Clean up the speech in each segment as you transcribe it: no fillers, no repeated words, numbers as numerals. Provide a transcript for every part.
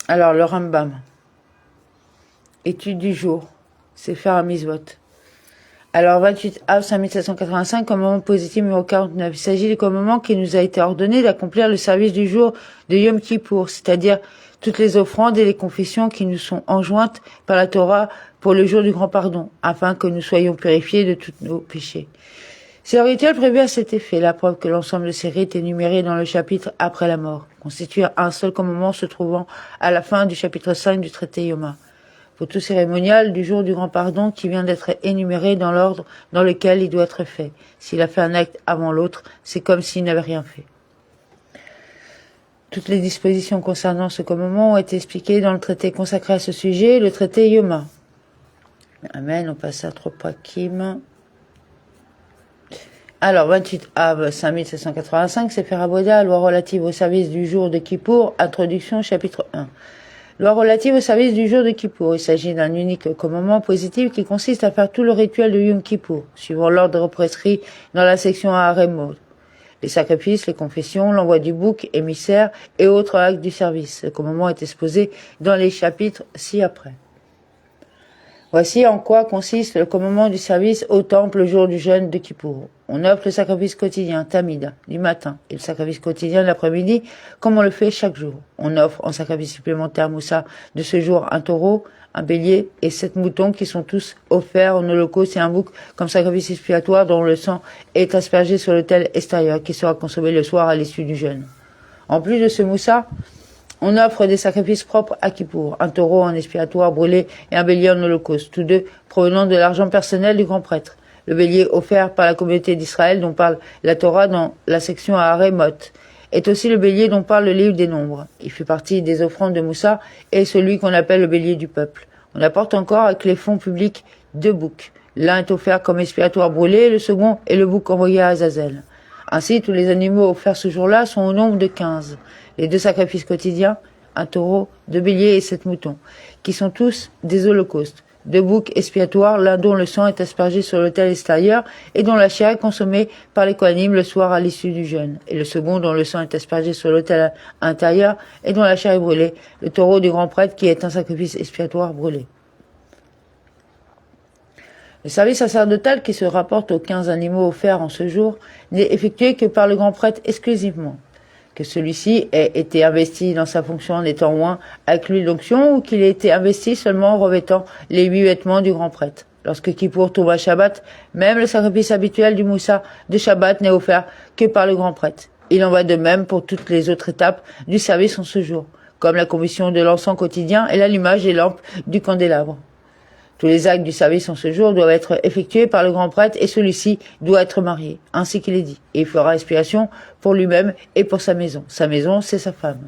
Alors, le Rambam. Étude du jour. Sefer HaMitzvot. Alors, 28 Av 5785, commandement positif numéro 49. Il s'agit du commandement qui nous a été ordonné d'accomplir le service du jour de Yom Kippour, c'est-à-dire toutes les offrandes et les confessions qui nous sont enjointes par la Torah pour le jour du grand pardon, afin que nous soyons purifiés de tous nos péchés. C'est le rituel prévu à cet effet, la preuve que l'ensemble de ces rites énumérés dans le chapitre après la mort, constitue un seul commandement se trouvant à la fin du chapitre 5 du traité Yoma. Pour tout cérémonial du jour du grand pardon qui vient d'être énuméré dans l'ordre dans lequel il doit être fait. S'il a fait un acte avant l'autre, c'est comme s'il n'avait rien fait. Toutes les dispositions concernant ce commandement ont été expliquées dans le traité consacré à ce sujet, le traité Yoma. Amen, on passe à Tropakim. Alors, 28 Av 5785, c'est Sefer Avoda, loi relative au service du jour de Kippour, introduction, chapitre 1. Loi relative au service du jour de Kippour. Il s'agit d'un unique commandement positif qui consiste à faire tout le rituel de Yom Kippour, suivant l'ordre prescrit dans la section Haremot. Les sacrifices, les confessions, l'envoi du bouc, émissaire et autres actes du service. Ce commandement est exposé dans les chapitres ci-après. Voici en quoi consiste le commandement du service au temple le jour du jeûne de Kippour. On offre le sacrifice quotidien, Tamida, du matin, et le sacrifice quotidien de l'après-midi, comme on le fait chaque jour. On offre en sacrifice supplémentaire Moussa de ce jour un taureau, un bélier et 7 moutons qui sont tous offerts en holocauste et un bouc comme sacrifice expiatoire dont le sang est aspergé sur l'autel extérieur qui sera consommé le soir à l'issue du jeûne. En plus de ce Moussa, on offre des sacrifices propres à Kippour, un taureau en expiatoire brûlé et un bélier en holocauste, tous deux provenant de l'argent personnel du grand prêtre. Le bélier offert par la communauté d'Israël dont parle la Torah dans la section à Haremot est aussi le bélier dont parle le livre des Nombres. Il fait partie des offrandes de Moussa et celui qu'on appelle le bélier du peuple. On apporte encore avec les fonds publics 2 boucs. L'un est offert comme expiatoire brûlé, le second est le bouc envoyé à Azazel. Ainsi, tous les animaux offerts ce jour-là sont au nombre de 15. Les 2 sacrifices quotidiens, un taureau, 2 béliers et 7 moutons, qui sont tous des holocaustes. 2 boucs expiatoires, l'un dont le sang est aspergé sur l'autel extérieur et dont la chair est consommée par les Kohanim le soir à l'issue du jeûne, et le second dont le sang est aspergé sur l'autel intérieur et dont la chair est brûlée, le taureau du grand prêtre qui est un sacrifice expiatoire brûlé. Le service sacerdotal qui se rapporte aux 15 animaux offerts en ce jour n'est effectué que par le grand prêtre exclusivement. Que celui-ci ait été investi dans sa fonction en étant oint avec l'huile d'onction ou qu'il ait été investi seulement en revêtant les 8 vêtements du grand prêtre. Lorsque Kippour tombe à Shabbat, même le sacrifice habituel du Moussa de Shabbat n'est offert que par le grand prêtre. Il en va de même pour toutes les autres étapes du service en ce jour, comme la commission de l'encens quotidien et l'allumage des lampes du candélabre. Tous les actes du service en ce jour doivent être effectués par le grand prêtre et celui-ci doit être marié, ainsi qu'il est dit. Et il fera expiation pour lui-même et pour sa maison. Sa maison, c'est sa femme.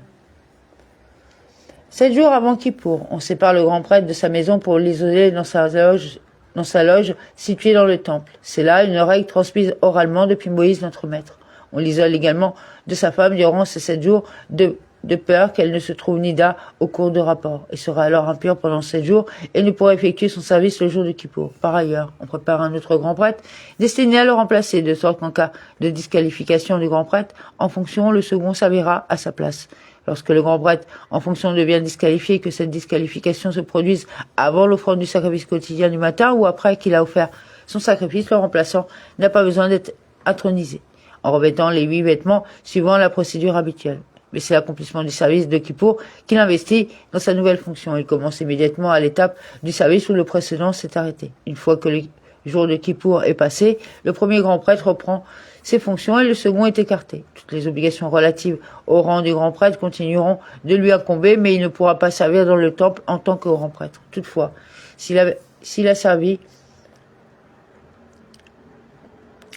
7 jours avant Kippour, on sépare le grand prêtre de sa maison pour l'isoler dans sa loge située dans le temple. C'est là une règle transmise oralement depuis Moïse notre maître. On l'isole également de sa femme durant ces 7 jours de peur qu'elle ne se trouve nida au cours de rapport. Il sera alors impur pendant 7 jours et ne pourra effectuer son service le jour de Kippour. Par ailleurs, on prépare un autre grand prêtre destiné à le remplacer, de sorte qu'en cas de disqualification du grand prêtre, en fonction, le second servira à sa place. Lorsque le grand prêtre, en fonction, devient disqualifié et que cette disqualification se produise avant l'offrande du sacrifice quotidien du matin ou après qu'il a offert son sacrifice, le remplaçant n'a pas besoin d'être intronisé, en revêtant les 8 vêtements suivant la procédure habituelle. Mais c'est l'accomplissement du service de Kippour qu'il investit dans sa nouvelle fonction. Il commence immédiatement à l'étape du service où le précédent s'est arrêté. Une fois que le jour de Kippour est passé, le premier grand prêtre reprend ses fonctions et le second est écarté. Toutes les obligations relatives au rang du grand prêtre continueront de lui incomber, mais il ne pourra pas servir dans le temple en tant que grand prêtre. Toutefois, s'il a servi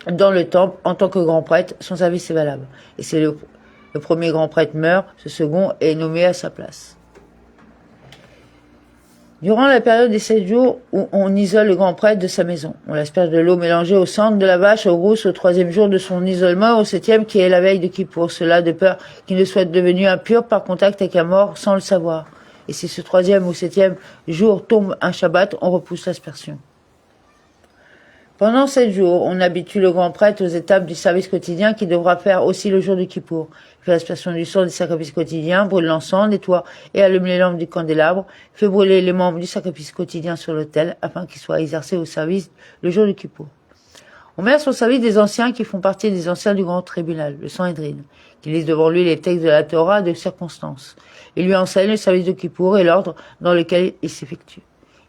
dans le temple en tant que grand prêtre, son service est valable. Et c'est le premier grand prêtre meurt, ce second est nommé à sa place. Durant la période des 7 jours où on isole le grand prêtre de sa maison, on l'asperge de l'eau mélangée au sang de la vache aux rousses au 3e jour de son isolement, au 7e qui est la veille de Kippour, cela de peur qu'il ne soit devenu impur par contact avec un mort sans le savoir. Et si ce 3e ou 7e jour tombe un Shabbat, on repousse l'aspersion. Pendant 7 jours, on habitue le grand prêtre aux étapes du service quotidien qu'il devra faire aussi le jour du Kippour. Il fait l'aspersion du sang des sacrifices quotidiens, brûle l'encens, nettoie et allume les lampes du candélabre, fait brûler les membres du sacrifice quotidien sur l'autel afin qu'ils soient exercés au service le jour du Kippour. On met à son service des anciens qui font partie des anciens du grand tribunal, le Sanhédrin, qui lisent devant lui les textes de la Torah de circonstances. Ils lui enseignent le service de Kippour et l'ordre dans lequel il s'effectue.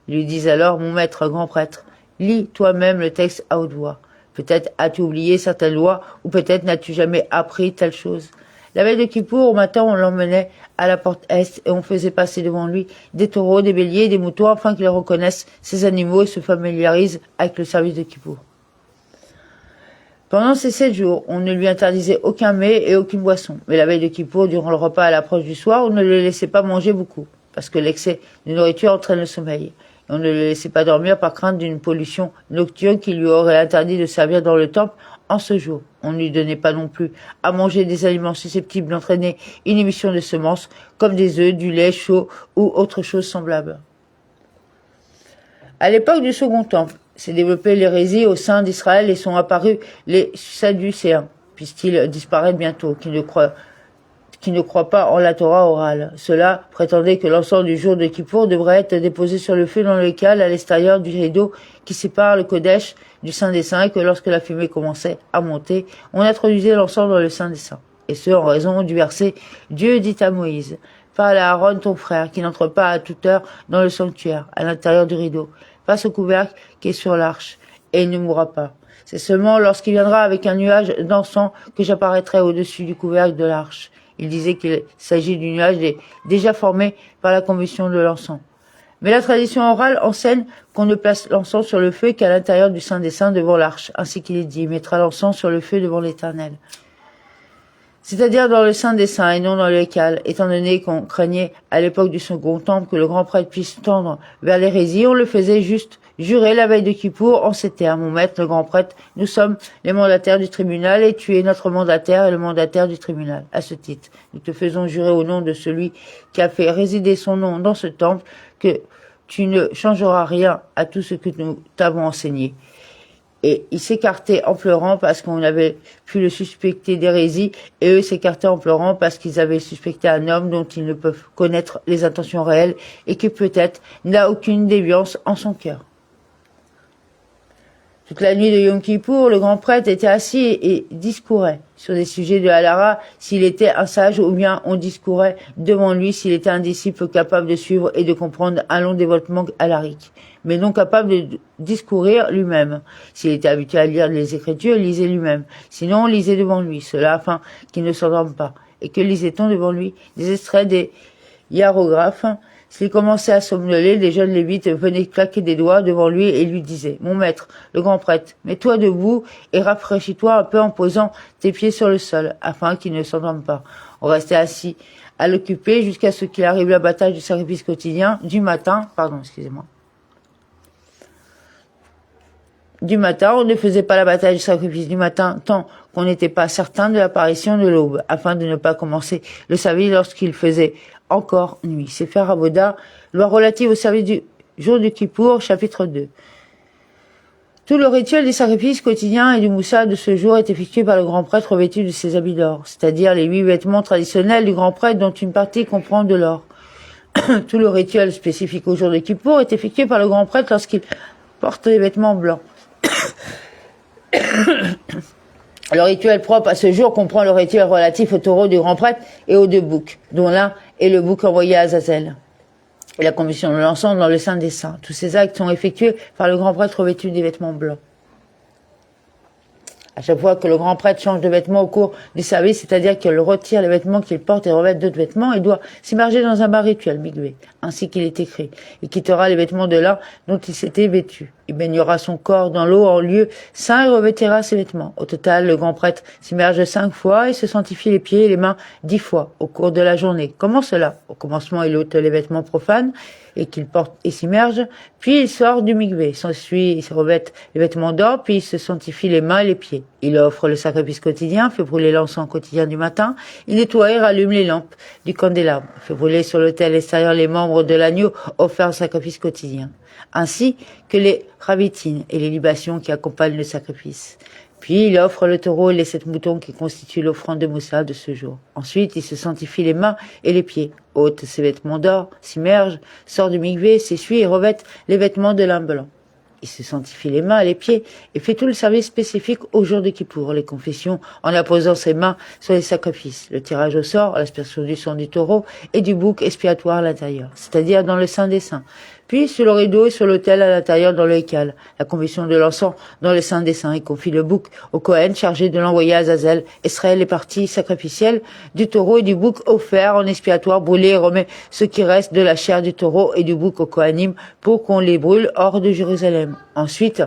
Ils lui disent alors, mon maître, grand prêtre, lis toi-même le texte à haute voix. Peut-être as-tu oublié certaines lois, ou peut-être n'as-tu jamais appris telle chose. La veille de Kippour, au matin, on l'emmenait à la porte est et on faisait passer devant lui des taureaux, des béliers, des moutons, afin qu'il reconnaisse ces animaux et se familiarise avec le service de Kippour. Pendant ces 7 jours, on ne lui interdisait aucun mets et aucune boisson. Mais la veille de Kippour, durant le repas à l'approche du soir, on ne le laissait pas manger beaucoup, parce que l'excès de nourriture entraîne le sommeil. Et on ne le laissait pas dormir par crainte d'une pollution nocturne qui lui aurait interdit de servir dans le temple en ce jour. On ne lui donnait pas non plus à manger des aliments susceptibles d'entraîner une émission de semences, comme des œufs, du lait chaud ou autre chose semblable. À l'époque du Second Temple, s'est développée l'hérésie au sein d'Israël et sont apparus les Sadducéens, puissent-ils disparaître bientôt, qui ne croient pas en la Torah orale. Ceux-là prétendaient que l'encens du jour de Kippour devrait être déposé sur le feu dans le cale à l'extérieur du rideau qui sépare le Kodesh du Saint des Saints et que lorsque la fumée commençait à monter, on introduisait l'encens dans le Saint des Saints. Et ce, en raison du verset « Dieu dit à Moïse, parle à Aaron ton frère, qui n'entre pas à toute heure dans le sanctuaire, à l'intérieur du rideau. Face au couvercle qui est sur l'arche, et il ne mourra pas. C'est seulement lorsqu'il viendra avec un nuage d'encens que j'apparaîtrai au-dessus du couvercle de l'arche. » Il disait qu'il s'agit du nuage déjà formé par la combustion de l'encens. Mais la tradition orale enseigne qu'on ne place l'encens sur le feu qu'à l'intérieur du Saint des Saints devant l'arche, ainsi qu'il est dit, il mettra l'encens sur le feu devant l'Éternel. C'est-à-dire dans le Saint des Saints et non dans le Hécal, étant donné qu'on craignait à l'époque du Second Temple que le grand prêtre puisse tendre vers l'hérésie, on le faisait juste jurer la veille de Kippour en ces termes. Mon maître, le grand prêtre, nous sommes les mandataires du tribunal et tu es notre mandataire et le mandataire du tribunal. À ce titre, nous te faisons jurer au nom de celui qui a fait résider son nom dans ce temple que tu ne changeras rien à tout ce que nous t'avons enseigné. Et il s'écartait en pleurant parce qu'on avait pu le suspecter d'hérésie, et eux s'écartaient en pleurant parce qu'ils avaient suspecté un homme dont ils ne peuvent connaître les intentions réelles et qui peut-être n'a aucune déviance en son cœur. Toute la nuit de Yom Kippour, le grand prêtre était assis et discourait sur des sujets de Halara s'il était un sage ou bien on discourait devant lui s'il était un disciple capable de suivre et de comprendre un long développement halarique, mais non capable de discourir lui-même. S'il était habitué à lire les Écritures, il lisait lui-même. Sinon, on lisait devant lui, cela afin qu'il ne s'endorme pas. Et que lisait-on devant lui? Des extraits des hiéroglyphes. S'il commençait à somnoler, les jeunes lévites venaient claquer des doigts devant lui et lui disaient « Mon maître, le grand prêtre, mets-toi debout et rafraîchis-toi un peu en posant tes pieds sur le sol, afin qu'il ne s'endorme pas. » On restait assis à l'occuper jusqu'à ce qu'il arrive l'abattage du sacrifice quotidien du matin. Du matin, on ne faisait pas l'abattage du sacrifice du matin tant qu'on n'était pas certain de l'apparition de l'aube, afin de ne pas commencer le service lorsqu'il faisait encore nuit. Sefer Avoda, loi relative au service du jour du Kippour, chapitre 2. Tout le rituel des sacrifices quotidiens et du moussa de ce jour est effectué par le grand prêtre revêtu de ses habits d'or, c'est-à-dire les 8 vêtements traditionnels du grand prêtre dont une partie comprend de l'or. Tout le rituel spécifique au jour de Kippour est effectué par le grand prêtre lorsqu'il porte les vêtements blancs. Le rituel propre à ce jour comprend le rituel relatif au taureau du grand prêtre et aux 2 boucs, dont l'un est le bouc envoyé à Azazel, et la combustion de l'encens dans le Saint des Saints. Tous ces actes sont effectués par le grand prêtre revêtu des vêtements blancs. À chaque fois que le grand prêtre change de vêtements au cours du service, c'est-à-dire qu'il retire les vêtements qu'il porte et revêt d'autres vêtements, il doit s'immerger dans un bain rituel, migvé, ainsi qu'il est écrit. Il quittera les vêtements de lin dont il s'était vêtu. Il baignera son corps dans l'eau en lieu saint et revêtira ses vêtements. Au total, le grand prêtre s'immerge 5 fois et se sanctifie les pieds et les mains 10 fois au cours de la journée. Comment cela? Au commencement, il ôte les vêtements profanes et qu'il porte et s'immerge, puis il sort du migvé, s'ensuit, il se revêt les vêtements d'or, puis il se sanctifie les mains et les pieds. Il offre le sacrifice quotidien, fait brûler l'encens quotidien du matin, il nettoie et rallume les lampes du candélabre, fait brûler sur l'autel extérieur les membres de l'agneau offert au sacrifice quotidien, ainsi que les ravitine et les libations qui accompagnent le sacrifice. Puis il offre le taureau et les 7 moutons qui constituent l'offrande de Moussa de ce jour. Ensuite, il se sanctifie les mains et les pieds, ôte ses vêtements d'or, s'immerge, sort du mikvé, s'essuie et revêt les vêtements de lin blanc. Il se sanctifie les mains et les pieds et fait tout le service spécifique au jour de Kippour, les confessions en apposant ses mains sur les sacrifices, le tirage au sort, l'aspersion du sang du taureau et du bouc expiatoire à l'intérieur, c'est-à-dire dans le Saint des Saints. Puis sur le rideau et sur l'autel à l'intérieur dans le hécal, la confession de l'encens dans le Saint des Saints. Il confie le bouc au Kohen chargé de l'envoyer à Azazel, extrait les parties sacrificielles du taureau et du bouc offerts en expiatoire brûlé et remet ce qui reste de la chair du taureau et du bouc au Kohanim pour qu'on les brûle hors de Jérusalem. Ensuite,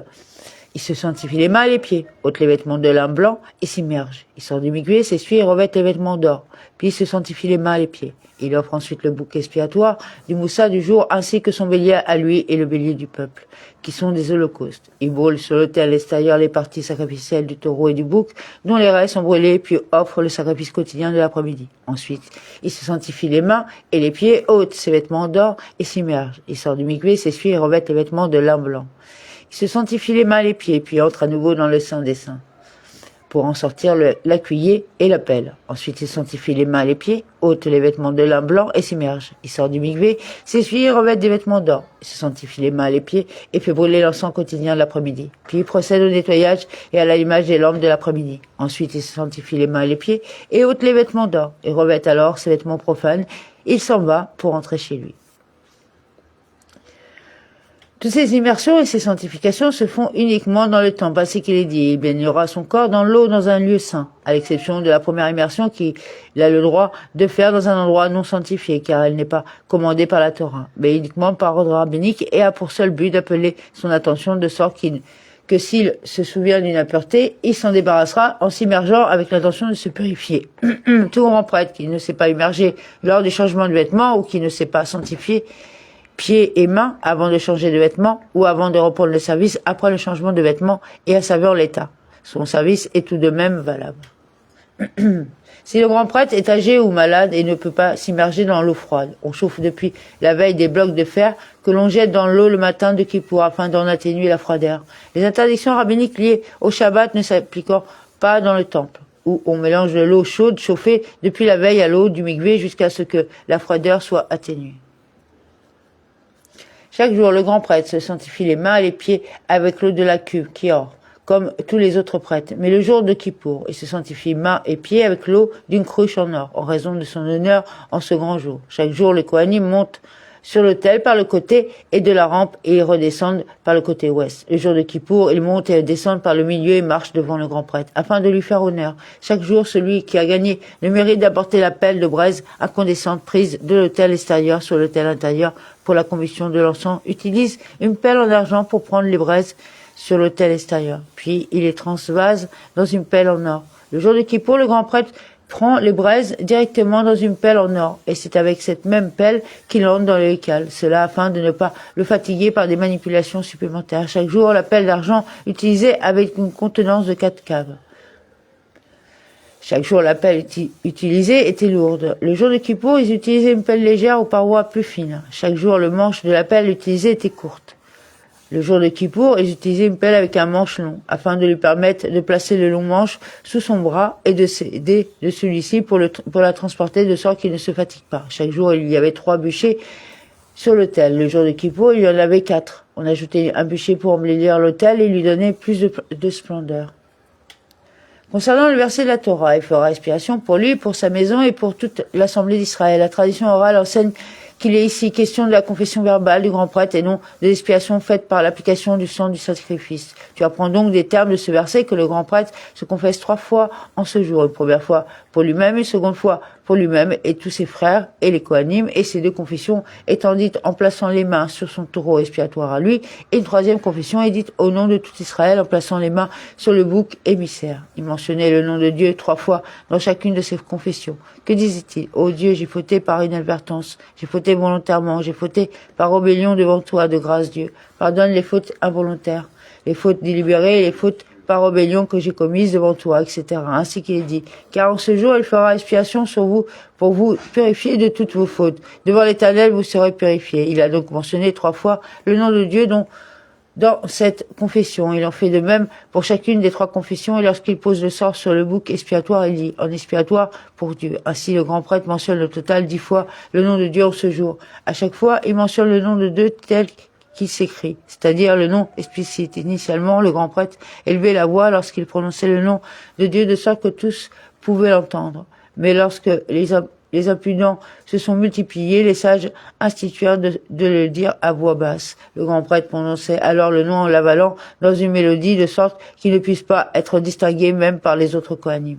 il se sanctifie les mains et les pieds, ôte les vêtements de lin blanc et s'immerge. Il sort du mikvé, s'essuie et revêt les vêtements d'or. Puis il se sanctifie les mains et les pieds. Il offre ensuite le bouc expiatoire du Moussa du jour ainsi que son bélier à lui et le bélier du peuple, qui sont des holocaustes. Il brûle sur l'autel extérieur les parties sacrificielles du taureau et du bouc, dont les restes sont brûlés, puis offre le sacrifice quotidien de l'après-midi. Ensuite, il se sanctifie les mains et les pieds, ôte ses vêtements d'or et s'immerge. Il sort du mikvé, s'essuie et revêt les vêtements de lin blanc. Il se sanctifie les mains et les pieds, puis entre à nouveau dans le Saint des Saints, pour en sortir la cuiller et la pelle. Ensuite, il sanctifie les mains et les pieds, ôte les vêtements de lin blanc et s'immerge. Il sort du mikvé, s'essuie et revêt des vêtements d'or. Il se sanctifie les mains et les pieds et fait brûler l'encens quotidien de l'après-midi. Puis il procède au nettoyage et à l'allumage des lampes de l'après-midi. Ensuite, il se sanctifie les mains et les pieds et ôte les vêtements d'or et revêt alors ses vêtements profanes. Il s'en va pour rentrer chez lui. Toutes ces immersions et ces sanctifications se font uniquement dans le temple, ainsi qu'il est dit. Il baignera son corps dans l'eau dans un lieu saint, à l'exception de la première immersion qu'il a le droit de faire dans un endroit non sanctifié, car elle n'est pas commandée par la Torah, mais uniquement par ordre rabbinique et a pour seul but d'appeler son attention de sorte que s'il se souvient d'une impureté, il s'en débarrassera en s'immergeant avec l'intention de se purifier. Tout grand prêtre qui ne s'est pas immergé lors du changement de vêtements ou qui ne s'est pas sanctifié pieds et mains avant de changer de vêtements ou avant de reprendre le service après le changement de vêtements et à savoir l'état. Son service est tout de même valable. Si le grand prêtre est âgé ou malade et ne peut pas s'immerger dans l'eau froide, on chauffe depuis la veille des blocs de fer que l'on jette dans l'eau le matin de Kippour afin d'en atténuer la froideur. Les interdictions rabbiniques liées au Shabbat ne s'appliquant pas dans le temple, où on mélange de l'eau chaude chauffée depuis la veille à l'eau du mikvé jusqu'à ce que la froideur soit atténuée. Chaque jour, le grand prêtre se sanctifie les mains et les pieds avec l'eau de la cuve, Kior, comme tous les autres prêtres. Mais le jour de Kippour, il se sanctifie mains et pieds avec l'eau d'une cruche en or, en raison de son honneur en ce grand jour. Chaque jour, les Kohanim montent sur l'autel par le côté et de la rampe et ils redescendent par le côté ouest. Le jour de Kippour, ils montent et descendent par le milieu et marchent devant le grand prêtre, afin de lui faire honneur. Chaque jour, celui qui a gagné le mérite d'apporter la pelle de braise incandescente prise de l'autel extérieur sur l'autel intérieur pour la combustion de l'encens utilise une pelle en argent pour prendre les braises sur l'autel extérieur. Puis il les transvase dans une pelle en or. Le jour de Kippour, le grand prêtre prend les braises directement dans une pelle en or, et c'est avec cette même pelle qu'il entre dans le hécal. Cela afin de ne pas le fatiguer par des manipulations supplémentaires. Chaque jour, la pelle d'argent utilisée avec une contenance de 4 caves. Chaque jour, la pelle utilisée était lourde. Le jour de Kippour, ils utilisaient une pelle légère aux parois plus fines. Chaque jour, le manche de la pelle utilisée était courte. Le jour de Kippour, ils utilisaient une pelle avec un manche long, afin de lui permettre de placer le long manche sous son bras et de s'aider de celui-ci pour la transporter de sorte qu'il ne se fatigue pas. Chaque jour, il y avait 3 bûchers sur l'autel. Le jour de Kippour, il y en avait 4. On ajoutait un bûcher pour embellir l'autel et lui donner plus de splendeur. Concernant le verset de la Torah, il fera expiation pour lui, pour sa maison et pour toute l'assemblée d'Israël. La tradition orale enseigne qu'il est ici question de la confession verbale du grand prêtre et non de l'expiation faite par l'application du sang du sacrifice. Tu apprends donc des termes de ce verset que le grand prêtre se confesse 3 fois en ce jour. Une première fois pour lui-même, une seconde fois pour lui-même et tous ses frères et les Kohanim, et ces 2 confessions étant dites en plaçant les mains sur son taureau expiatoire à lui, et une 3e confession est dite au nom de tout Israël en plaçant les mains sur le bouc émissaire. Il mentionnait le nom de Dieu 3 fois dans chacune de ses confessions. Que disait-il? Ô Dieu, j'ai fauté par inadvertance, j'ai fauté volontairement, j'ai fauté par rébellion devant toi, de grâce Dieu. Pardonne les fautes involontaires, les fautes délibérées et les fautes par rébellion que j'ai commise devant toi, etc. Ainsi qu'il est dit. Car en ce jour, il fera expiation sur vous pour vous purifier de toutes vos fautes. Devant l'Éternel, vous serez purifiés. Il a donc mentionné 3 fois le nom de Dieu dont dans cette confession. Il en fait de même pour chacune des 3 confessions, et lorsqu'il pose le sort sur le bouc expiatoire, il dit « en expiatoire pour Dieu ». Ainsi, le grand prêtre mentionne au total 10 fois le nom de Dieu en ce jour. À chaque fois, il mentionne le nom de Dieu tel qu'il s'écrit, c'est-à-dire le nom explicite. Initialement, le grand prêtre élevait la voix lorsqu'il prononçait le nom de Dieu de sorte que tous pouvaient l'entendre. Mais lorsque les impudents se sont multipliés, les sages instituèrent de le dire à voix basse. Le grand prêtre prononçait alors le nom en l'avalant dans une mélodie de sorte qu'il ne puisse pas être distingué même par les autres Kohanim.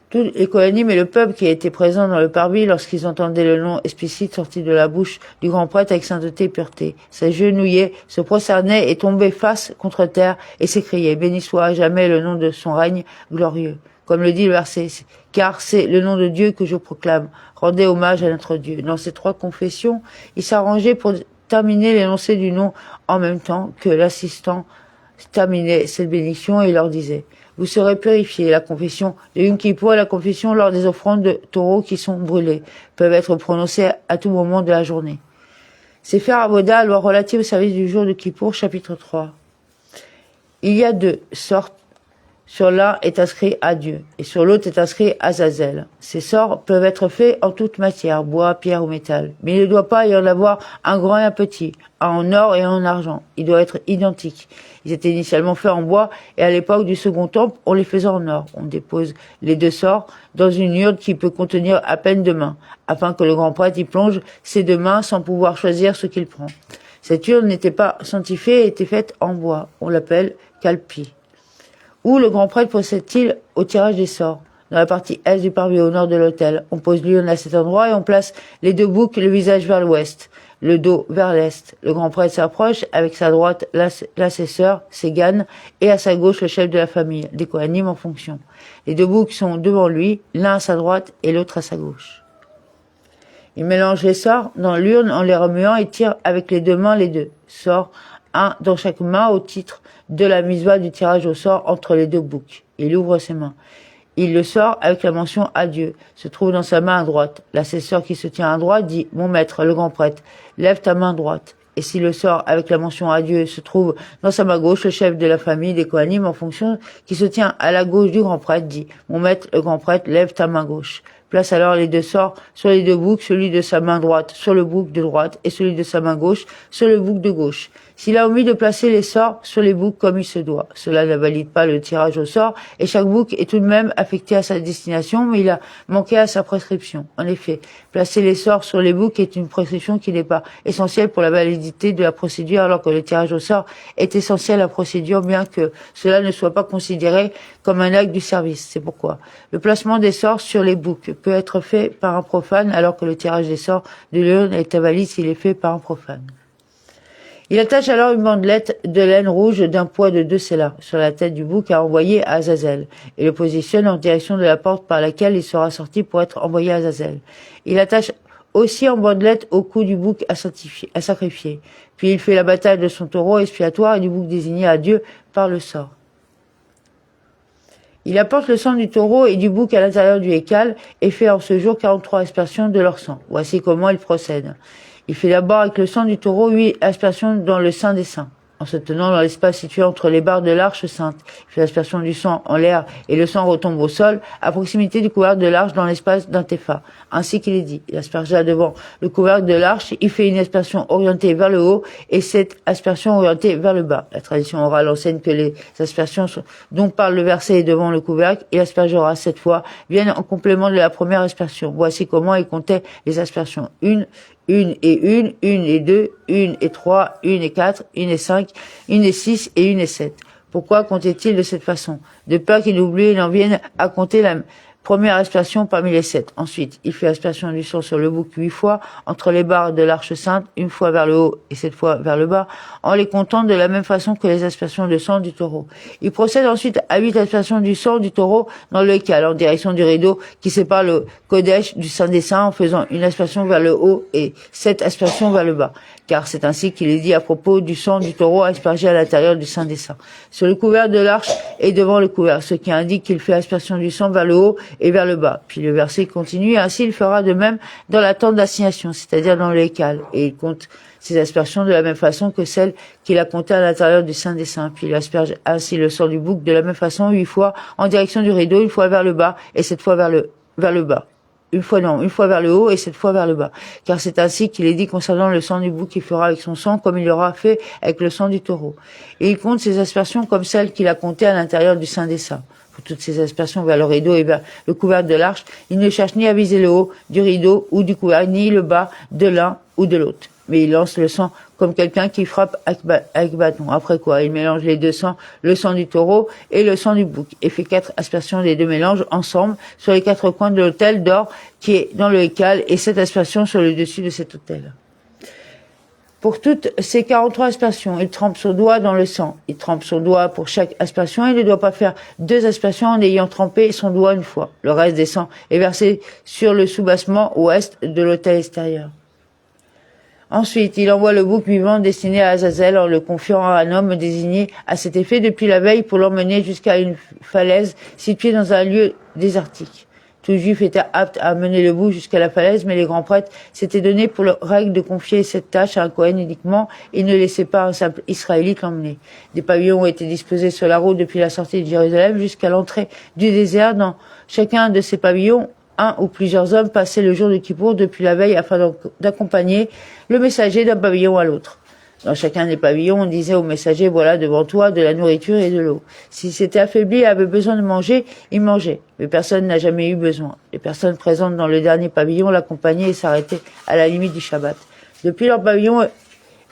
Tous les Kohanim et le peuple qui était présent dans le parvis lorsqu'ils entendaient le nom explicite sorti de la bouche du grand prêtre avec sainteté et pureté, s'agenouillaient, se prosternaient et tombaient face contre terre et s'écriaient « Béni soit à jamais le nom de son règne glorieux ». Comme le dit le verset, car c'est le nom de Dieu que je proclame. Rendez hommage à notre Dieu. Dans ces 3 confessions, il s'arrangeait pour terminer l'énoncé du nom en même temps que l'assistant terminait cette bénédiction et leur disait « Vous serez purifiés ». La confession de Yom Kippour et la confession lors des offrandes de taureaux qui sont brûlés peuvent être prononcées à tout moment de la journée. Sefer Avoda, loi relative au service du jour de Kippour, chapitre 3. Il y a 2 sortes. Sur l'un est inscrit à Dieu, et sur l'autre est inscrit Azazel. Ces sorts peuvent être faits en toute matière, bois, pierre ou métal. Mais il ne doit pas y en avoir un grand et un petit, un en or et un en argent. Il doit être identique. Ils étaient initialement faits en bois, et à l'époque du Second Temple, on les faisait en or. On dépose les 2 sorts dans une urne qui peut contenir à peine 2 mains, afin que le grand prêtre y plonge ses 2 mains sans pouvoir choisir ce qu'il prend. Cette urne n'était pas sanctifiée et était faite en bois. On l'appelle kalpi. Où le grand prêtre procède-t-il au tirage des sorts? Dans la partie est du parvis au nord de l'autel. On pose l'urne à cet endroit et on place les 2 boucs, le visage vers l'ouest, le dos vers l'est. Le grand prêtre s'approche avec sa droite l'assesseur, Ségan, et à sa gauche le chef de la famille, des Kohanim en fonction. Les 2 boucs sont devant lui, l'un à sa droite et l'autre à sa gauche. Il mélange les sorts dans l'urne en les remuant et tire avec les 2 mains les 2 sorts, un dans chaque main au titre de la misva du tirage au sort entre les 2 boucs. Il ouvre ses mains. Il le sort avec la mention « Adieu », se trouve dans sa main à droite. L'assesseur qui se tient à droite dit « Mon maître, le grand prêtre, lève ta main droite ». Et s'il le sort avec la mention « Adieu », se trouve dans sa main gauche le chef de la famille des Kohanim en fonction qui se tient à la gauche du grand prêtre dit « Mon maître, le grand prêtre, lève ta main gauche ». Place alors les 2 sorts sur les 2 boucs, celui de sa main droite sur le bouc de droite et celui de sa main gauche sur le bouc de gauche. S'il a omis de placer les sorts sur les boucs comme il se doit, cela ne valide pas le tirage au sort et chaque bouc est tout de même affecté à sa destination, mais il a manqué à sa prescription. En effet, placer les sorts sur les boucs est une prescription qui n'est pas essentielle pour la validité de la procédure, alors que le tirage au sort est essentiel à la procédure, bien que cela ne soit pas considéré comme un acte du service. C'est pourquoi le placement des sorts sur les boucs peut être fait par un profane, alors que le tirage des sorts de l'urne est invalide s'il est fait par un profane. Il attache alors une bandelette de laine rouge d'un poids de 2 sélas sur la tête du bouc à envoyer à Azazel et le positionne en direction de la porte par laquelle il sera sorti pour être envoyé à Azazel. Il attache aussi en bandelette au cou du bouc à sacrifier. Puis il fait la bataille de son taureau expiatoire et du bouc désigné à Dieu par le sort. Il apporte le sang du taureau et du bouc à l'intérieur du hékal et fait en ce jour 43 aspersions de leur sang. Voici comment il procède. Il fait d'abord avec le sang du taureau 8 aspersions dans le Saint des Saints, en se tenant dans l'espace situé entre les barres de l'arche sainte. Il fait l'aspersion du sang en l'air et le sang retombe au sol, à proximité du couvercle de l'arche dans l'espace d'un tépha. Ainsi qu'il est dit, il aspergea devant le couvercle de l'arche, il fait une aspersion orientée vers le haut et cette aspersion orientée vers le bas. La tradition orale enseigne que les aspersions dont parle le verset devant le couvercle, il aspergera 7 fois, viennent en complément de la première aspersion. Voici comment il comptait les aspersions. 1 et 2, 1 et 3, 1 et 4, 1 et 5, 1 et 6 et 1 et 7. Pourquoi comptait-il de cette façon? De peur qu'il oublie et n'en vienne à compter la première aspersion parmi les 7. Ensuite, il fait aspersion du sang sur le bouc 8 fois, entre les barres de l'arche sainte, 1 fois vers le haut et 7 fois vers le bas, en les comptant de la même façon que les aspersions de sang du taureau. Il procède ensuite à 8 aspersions du sang du taureau dans le hékal, en direction du rideau qui sépare le Kodesh du Saint des Saints, en faisant une aspersion vers le haut et 7 aspersions vers le bas. Car c'est ainsi qu'il est dit à propos du sang du taureau aspergé à l'intérieur du Saint des Saints. Sur le couvercle de l'arche et devant le couvercle, ce qui indique qu'il fait aspersion du sang vers le haut et vers le bas. Puis le verset continue, ainsi il fera de même dans la tente d'assignation, c'est-à-dire dans le hécal. Et il compte ces aspersions de la même façon que celles qu'il a comptées à l'intérieur du Saint des Saints. Puis il asperge ainsi le sang du bouc de la même façon 8 fois en direction du rideau, une fois vers le bas et 7 fois vers le bas. Une fois vers le haut et 7 fois vers le bas. Car c'est ainsi qu'il est dit concernant le sang du bouc qu'il fera avec son sang, comme il l'aura fait avec le sang du taureau. Et il compte ces aspersions comme celles qu'il a comptées à l'intérieur du Saint des Saints. Pour toutes ces aspersions vers le rideau et vers le couvercle de l'arche, il ne cherche ni à viser le haut du rideau ou du couvercle, ni le bas de l'un ou de l'autre. Mais il lance le sang comme quelqu'un qui frappe avec bâton. Après quoi, il mélange les deux sangs, le sang du taureau et le sang du bouc, et fait 4 aspersions des deux mélanges ensemble sur les 4 coins de l'autel d'or qui est dans le hécal, et 7 aspersions sur le dessus de cet autel. Pour toutes ces 43 aspersions, il trempe son doigt dans le sang. Il trempe son doigt pour chaque aspersion. Il ne doit pas faire 2 aspersions en ayant trempé son doigt une fois. Le reste des sangs est versé sur le soubassement ouest de l'autel extérieur. Ensuite, il envoie le bouc vivant destiné à Azazel en le confiant à un homme désigné à cet effet depuis la veille pour l'emmener jusqu'à une falaise située dans un lieu désertique. Tout juif était apte à amener le bouc jusqu'à la falaise, mais les grands prêtres s'étaient donné pour leur règle de confier cette tâche à un Cohen uniquement et ne laissaient pas un simple Israélite l'emmener. Des pavillons ont été disposés sur la route depuis la sortie de Jérusalem jusqu'à l'entrée du désert. Dans chacun de ces pavillons, un ou plusieurs hommes passaient le jour de Kippour depuis la veille afin d'accompagner le messager d'un pavillon à l'autre. Dans chacun des pavillons, on disait au messager, voilà devant toi de la nourriture et de l'eau. S'il s'était affaibli et avait besoin de manger, il mangeait. Mais personne n'a jamais eu besoin. Les personnes présentes dans le dernier pavillon l'accompagnaient et s'arrêtaient à la limite du Shabbat. Depuis leur pavillon,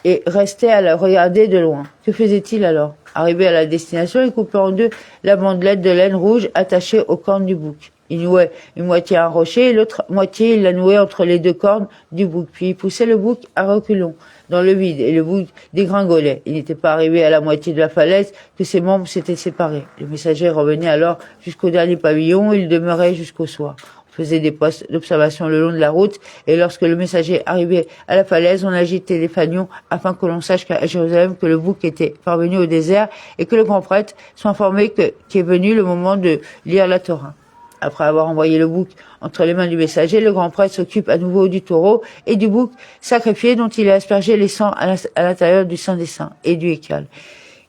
et restaient à la regarder de loin. Que faisait-il alors? Arrivé à la destination, il coupait en deux la bandelette de laine rouge attachée aux cornes du bouc. Il nouait une moitié à un rocher et l'autre moitié il la nouait entre les 2 cornes du bouc. Puis il poussait le bouc à reculons dans le vide et le bouc dégringolait. Il n'était pas arrivé à la moitié de la falaise que ses membres s'étaient séparés. Le messager revenait alors jusqu'au dernier pavillon et il demeurait jusqu'au soir. On faisait des postes d'observation le long de la route et lorsque le messager arrivait à la falaise, on agitait les fanions afin que l'on sache qu'à Jérusalem que le bouc était parvenu au désert et que le grand prêtre soit informé qu'est venu le moment de lire la Torah. Après avoir envoyé le bouc entre les mains du messager, le grand prêtre s'occupe à nouveau du taureau et du bouc sacrifié dont il a aspergé les sangs à l'intérieur du Saint des Saints et du hécal.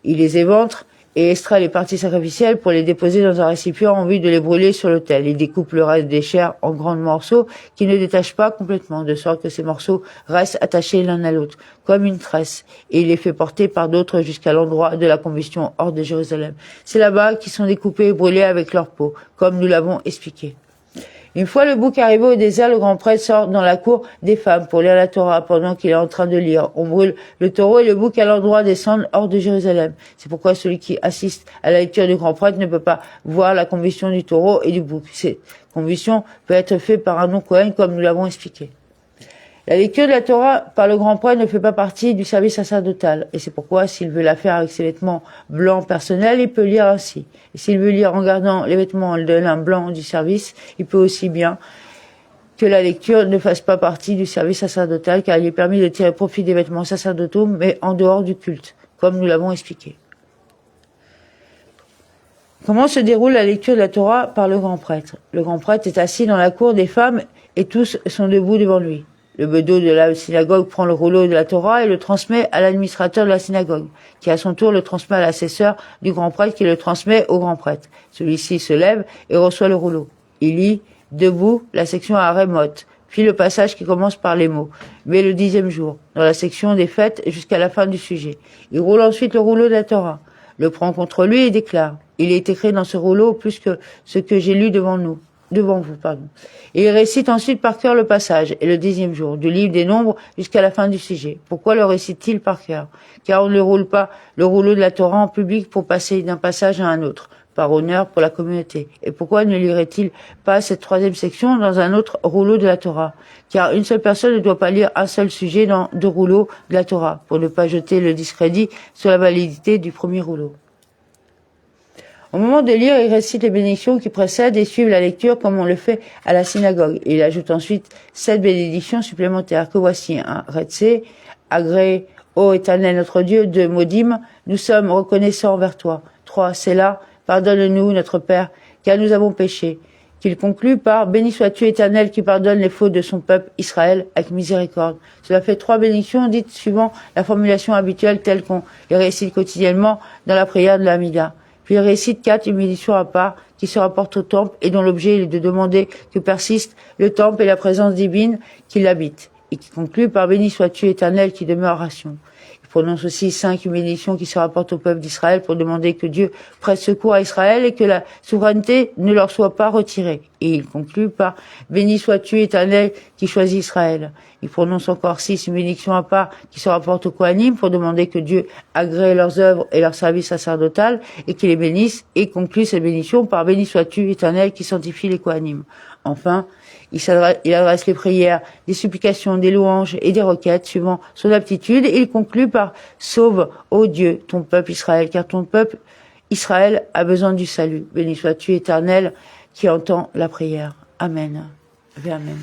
Il les éventre et extrait les parties sacrificielles pour les déposer dans un récipient en vue de les brûler sur l'autel. Il découpe le reste des chairs en grands morceaux qui ne détachent pas complètement, de sorte que ces morceaux restent attachés l'un à l'autre, comme une tresse, et il les fait porter par d'autres jusqu'à l'endroit de la combustion hors de Jérusalem. C'est là-bas qu'ils sont découpés et brûlés avec leur peau, comme nous l'avons expliqué. Une fois le bouc arrivé au désert, le grand prêtre sort dans la cour des femmes pour lire la Torah pendant qu'il est en train de lire. On brûle le taureau et le bouc à l'endroit descendent hors de Jérusalem. C'est pourquoi celui qui assiste à la lecture du grand prêtre ne peut pas voir la combustion du taureau et du bouc. Cette combustion peut être faite par un non-Cohen comme nous l'avons expliqué. La lecture de la Torah par le grand prêtre ne fait pas partie du service sacerdotal, et c'est pourquoi s'il veut la faire avec ses vêtements blancs personnels, il peut lire ainsi. Et s'il veut lire en gardant les vêtements de lin blanc du service, il peut aussi bien que la lecture ne fasse pas partie du service sacerdotal, car il est permis de tirer profit des vêtements sacerdotaux, mais en dehors du culte, comme nous l'avons expliqué. Comment se déroule la lecture de la Torah par le grand prêtre? Le grand prêtre est assis dans la cour des femmes et tous sont debout devant lui. Le bedeau de la synagogue prend le rouleau de la Torah et le transmet à l'administrateur de la synagogue, qui à son tour le transmet à l'assesseur du grand prêtre, qui le transmet au grand prêtre. Celui-ci se lève et reçoit le rouleau. Il lit, debout, la section à Rémoth, puis le passage qui commence par les mots, mais le 10e jour, dans la section des fêtes jusqu'à la fin du sujet. Il roule ensuite le rouleau de la Torah, le prend contre lui et déclare, il est écrit dans ce rouleau plus que ce que j'ai lu devant vous. Et il récite ensuite par cœur le passage, et le 10e jour, du livre des Nombres jusqu'à la fin du sujet. Pourquoi le récite-t-il par cœur? Car on ne roule pas le rouleau de la Torah en public pour passer d'un passage à un autre, par honneur pour la communauté. Et pourquoi ne lirait-il pas cette 3e section dans un autre rouleau de la Torah? Car une seule personne ne doit pas lire un seul sujet dans 2 rouleaux de la Torah, pour ne pas jeter le discrédit sur la validité du premier rouleau. Au moment de lire, il récite les bénédictions qui précèdent et suivent la lecture comme on le fait à la synagogue. Il ajoute ensuite 7 bénédictions supplémentaires que voici. 1. Retsé, agré, ô Éternel notre Dieu, 2. Modim, nous sommes reconnaissants envers toi. 3. Sélah, pardonne-nous notre Père, car nous avons péché. qu'il conclut par « Béni sois-tu, Éternel, qui pardonne les fautes de son peuple Israël avec miséricorde ». Cela fait 3 bénédictions dites suivant la formulation habituelle telle qu'on les récite quotidiennement dans la prière de l'Amida. Puis il récite 4 bénédictions à part qui se rapportent au temple et dont l'objet est de demander que persiste le temple et la présence divine qui l'habite, et qui conclut par « Béni sois-tu, Éternel, qui demeure à Sion ». Prononce aussi 5 bénédictions qui se rapportent au peuple d'Israël pour demander que Dieu prête secours à Israël et que la souveraineté ne leur soit pas retirée. Et il conclut par « Béni sois-tu, Éternel, qui choisit Israël ». Il prononce encore 6 bénédictions à part qui se rapportent au Kohanim pour demander que Dieu agrée leurs œuvres et leur service sacerdotal et qu'il les bénisse, et conclut cette bénédiction par « Béni sois-tu, Éternel, qui sanctifie les Kohanim ». Enfin, il adresse les prières, des supplications, des louanges et des requêtes suivant son aptitude, et il conclut par « Sauve, ô Dieu, ton peuple Israël, car ton peuple Israël a besoin du salut. Béni sois-tu, Éternel, qui entend la prière. Amen. Amen.